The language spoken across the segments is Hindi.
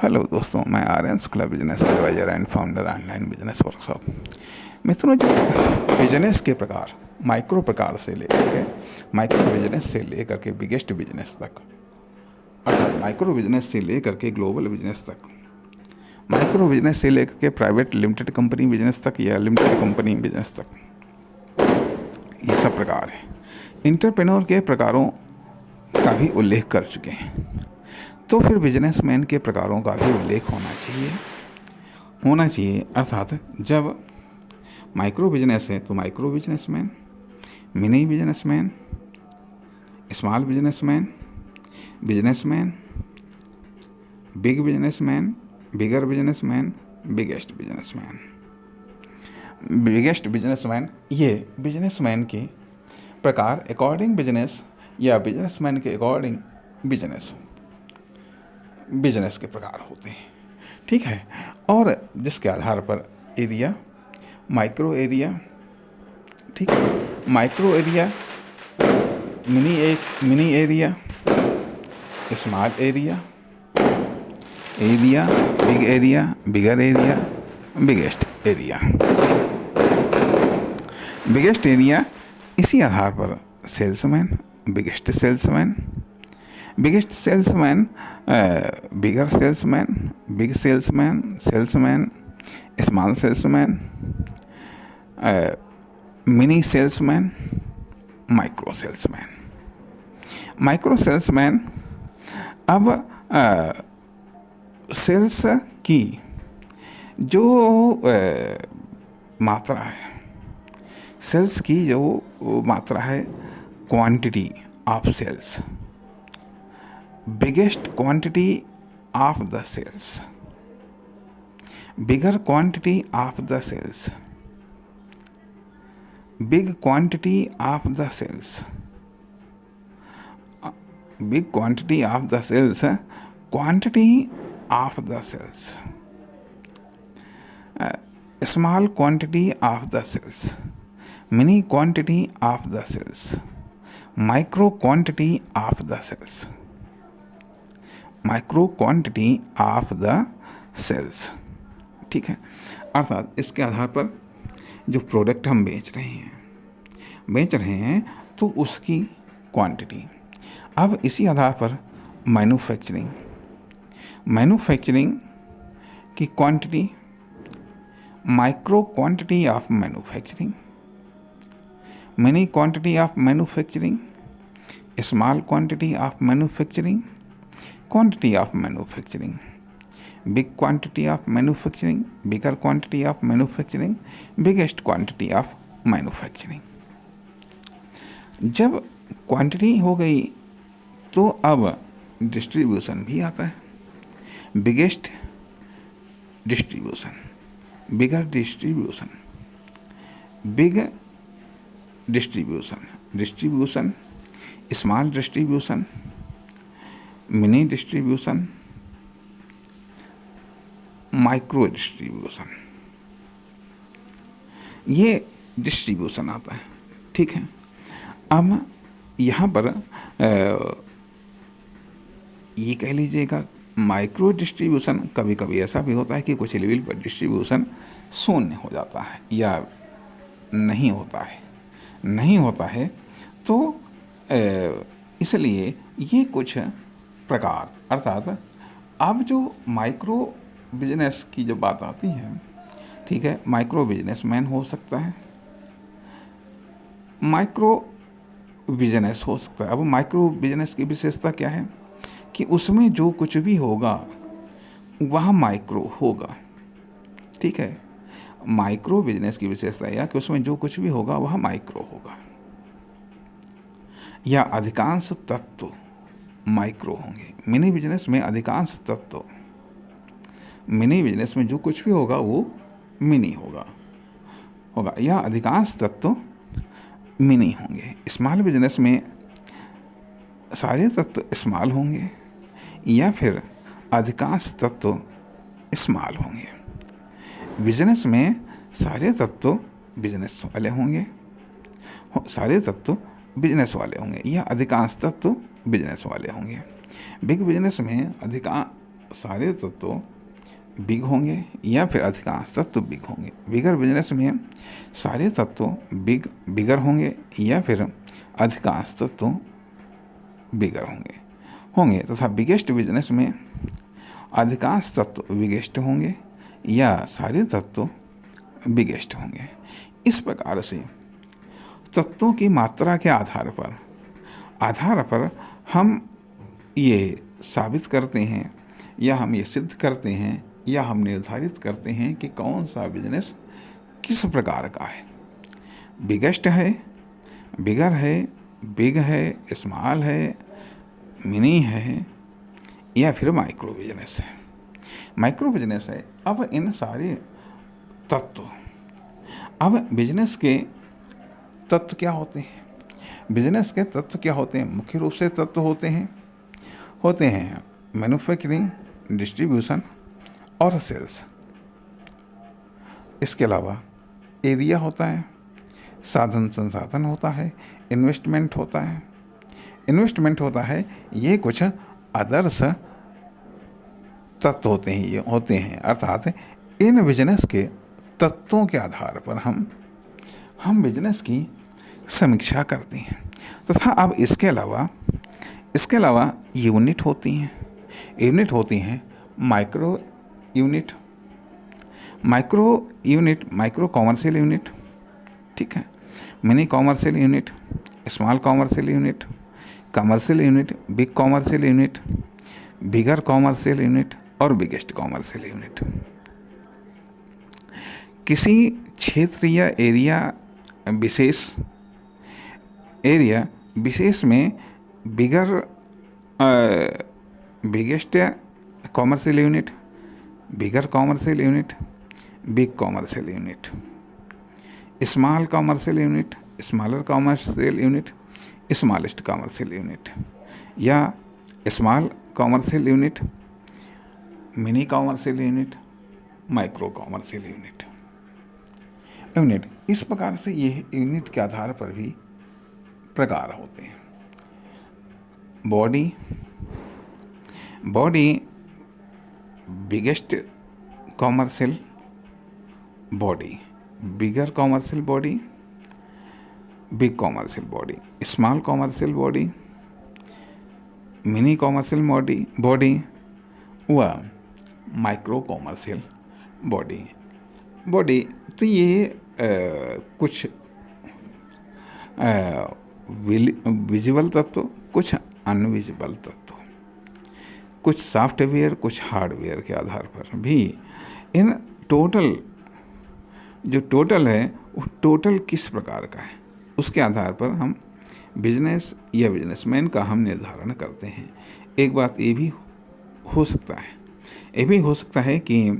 हेलो दोस्तों, मैं Aryan Shukla, business advisor and founder online business workshop. मित्रों, जो बिजनेस के प्रकार माइक्रो प्रकार से लेकर के माइक्रो बिजनेस से लेकर के बिगेस्ट बिजनेस तक, अर्थात माइक्रो बिजनेस से लेकर के ग्लोबल बिजनेस तक, माइक्रो बिजनेस से लेकर के प्राइवेट लिमिटेड कंपनी बिजनेस तक या लिमिटेड कंपनी बिजनेस तक, ये सब प्रकार है। इंटरप्रेन्योर के प्रकारों का भी उल्लेख कर चुके हैं, तो फिर बिजनेसमैन के प्रकारों का भी उल्लेख होना चाहिए। अर्थात जब माइक्रो बिजनेस है तो micro businessman, mini businessman, small businessman, businessman, big businessman, bigger businessman, biggest businessman. Biggest businessman, ये बिजनेसमैन के प्रकार अकॉर्डिंग बिजनेस या बिजनेसमैन के अकॉर्डिंग बिजनेस के प्रकार होते हैं, ठीक है। और जिसके आधार पर एरिया, माइक्रो एरिया, ठीक है, micro area, mini area, small area, big area, bigger area, biggest area. Biggest area, इसी आधार पर salesman, biggest salesman, biggest salesman, bigger salesman, big salesman, small salesman, mini salesman, micro salesman. Micro salesman, अब सेल्स की जो मात्रा है, सेल्स की जो मात्रा है, quantity of sales, biggest quantity of the sales, bigger quantity of the sales, big quantity of the sales, big quantity of the sales, quantity of the sales, small quantity of the sales, mini quantity of the sales, micro quantity of the sales, micro quantity of the sales, ठीक है। अर्थात इसके आधार पर जो प्रोडक्ट हम बेच रहे हैं तो उसकी क्वांटिटी। अब इसी आधार पर मैन्युफैक्चरिंग की quantity, micro quantity of manufacturing, mini quantity of manufacturing, small quantity of manufacturing, quantity of manufacturing, big quantity of manufacturing, bigger quantity of manufacturing, biggest quantity of manufacturing। जब क्वांटिटी हो गई तो अब डिस्ट्रीब्यूशन भी आता है। Biggest distribution, bigger distribution, big distribution, small distribution, mini distribution, micro distribution, ये डिस्ट्रीब्यूशन आता है, ठीक है। अब यहाँ पर ये कह लीजिएगा माइक्रो डिस्ट्रीब्यूशन, कभी कभी ऐसा भी होता है कि कुछ लेवल पर डिस्ट्रीब्यूशन शून्य हो जाता है या नहीं होता है तो इसलिए ये कुछ प्रकार, अर्थात अब जो माइक्रो बिजनेस की जो बात आती है, ठीक है, माइक्रो बिजनेसमैन हो सकता है, माइक्रो बिजनेस हो सकता है। अब माइक्रो बिजनेस की विशेषता क्या है कि उसमें जो कुछ भी होगा वह माइक्रो होगा, ठीक है। माइक्रो बिजनेस की विशेषता यह कि उसमें जो कुछ भी होगा वह माइक्रो होगा, या अधिकांश तत्व माइक्रो होंगे। मिनी बिजनेस में अधिकांश तत्व, मिनी बिजनेस में जो कुछ भी होगा वो मिनी होगा या अधिकांश तत्व मिनी होंगे। स्मॉल बिजनेस में सारे तत्व स्मॉल होंगे या फिर अधिकांश तत्व स्मॉल होंगे। बिजनेस में सारे तत्व बिजनेस वाले होंगे या अधिकांश तत्व बिजनेस वाले होंगे। बिग बिजनेस में सारे तत्व बिग होंगे या फिर अधिकांश तत्व बिग होंगे। बिगर बिजनेस में सारे तत्व बिगर होंगे या फिर अधिकांश तत्व बिगर होंगे तथा बिगेस्ट बिजनेस में अधिकांश तत्व बिगेस्ट होंगे या सारे तत्व बिगेस्ट होंगे। इस प्रकार से तत्वों की मात्रा के आधार पर हम ये साबित करते हैं या हम ये सिद्ध करते हैं या हम निर्धारित करते हैं कि कौन सा बिजनेस किस प्रकार का है। बिगेस्ट है, बिगर है, बिग है, स्मॉल है, मिनी है या फिर माइक्रो बिजनेस है। माइक्रो बिजनेस है। अब इन सारे तत्व, अब बिजनेस के तत्व क्या होते हैं? बिजनेस के तत्व क्या होते हैं? मुख्य रूप से तत्व होते हैं मैन्युफैक्चरिंग, डिस्ट्रीब्यूशन और सेल्स। इसके अलावा एरिया होता है, साधन संसाधन होता है, इन्वेस्टमेंट होता है। ये कुछ आदर्श तत्व होते हैं अर्थात इन बिजनेस के तत्वों के आधार पर हम बिजनेस की समीक्षा करते हैं। तथा अब इसके अलावा यूनिट होती हैं micro unit, micro commercial unit, ठीक है, mini commercial unit, small commercial unit, commercial unit, big commercial unit, bigger commercial unit और बिगेस्ट कॉमर्शियल यूनिट। किसी क्षेत्र या एरिया विशेष में biggest commercial unit, bigger commercial unit, big commercial unit, small commercial unit, smaller commercial unit, smallest commercial unit या small commercial unit, mini commercial unit, micro commercial unit. इस प्रकार से ये यूनिट के आधार पर भी प्रकार होते हैं। Body biggest commercial body, bigger commercial body, big commercial body, small commercial body, mini commercial body व माइक्रो कॉमर्शियल बॉडी। तो ये कुछ विजुअल तत्व, कुछ अनविजिबल तत्व, कुछ सॉफ्टवेयर, कुछ हार्डवेयर के आधार पर भी इन टोटल है वो टोटल किस प्रकार का है उसके आधार पर हम बिजनेस या बिजनेसमैन का हम निर्धारण करते हैं। एक बात ये भी हो सकता है कि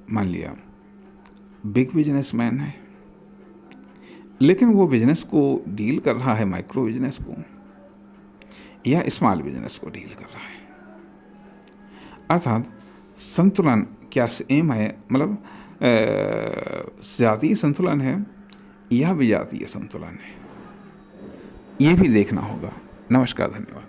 मान लिया बिग बिजनेसमैन है लेकिन वो बिजनेस को डील कर रहा है माइक्रो बिजनेस को या स्मॉल बिजनेस को डील कर रहा है। अर्थात संतुलन क्या सेम है, मतलब जातीय संतुलन है या विजातीय संतुलन है, ये भी देखना होगा। नमस्कार, धन्यवाद।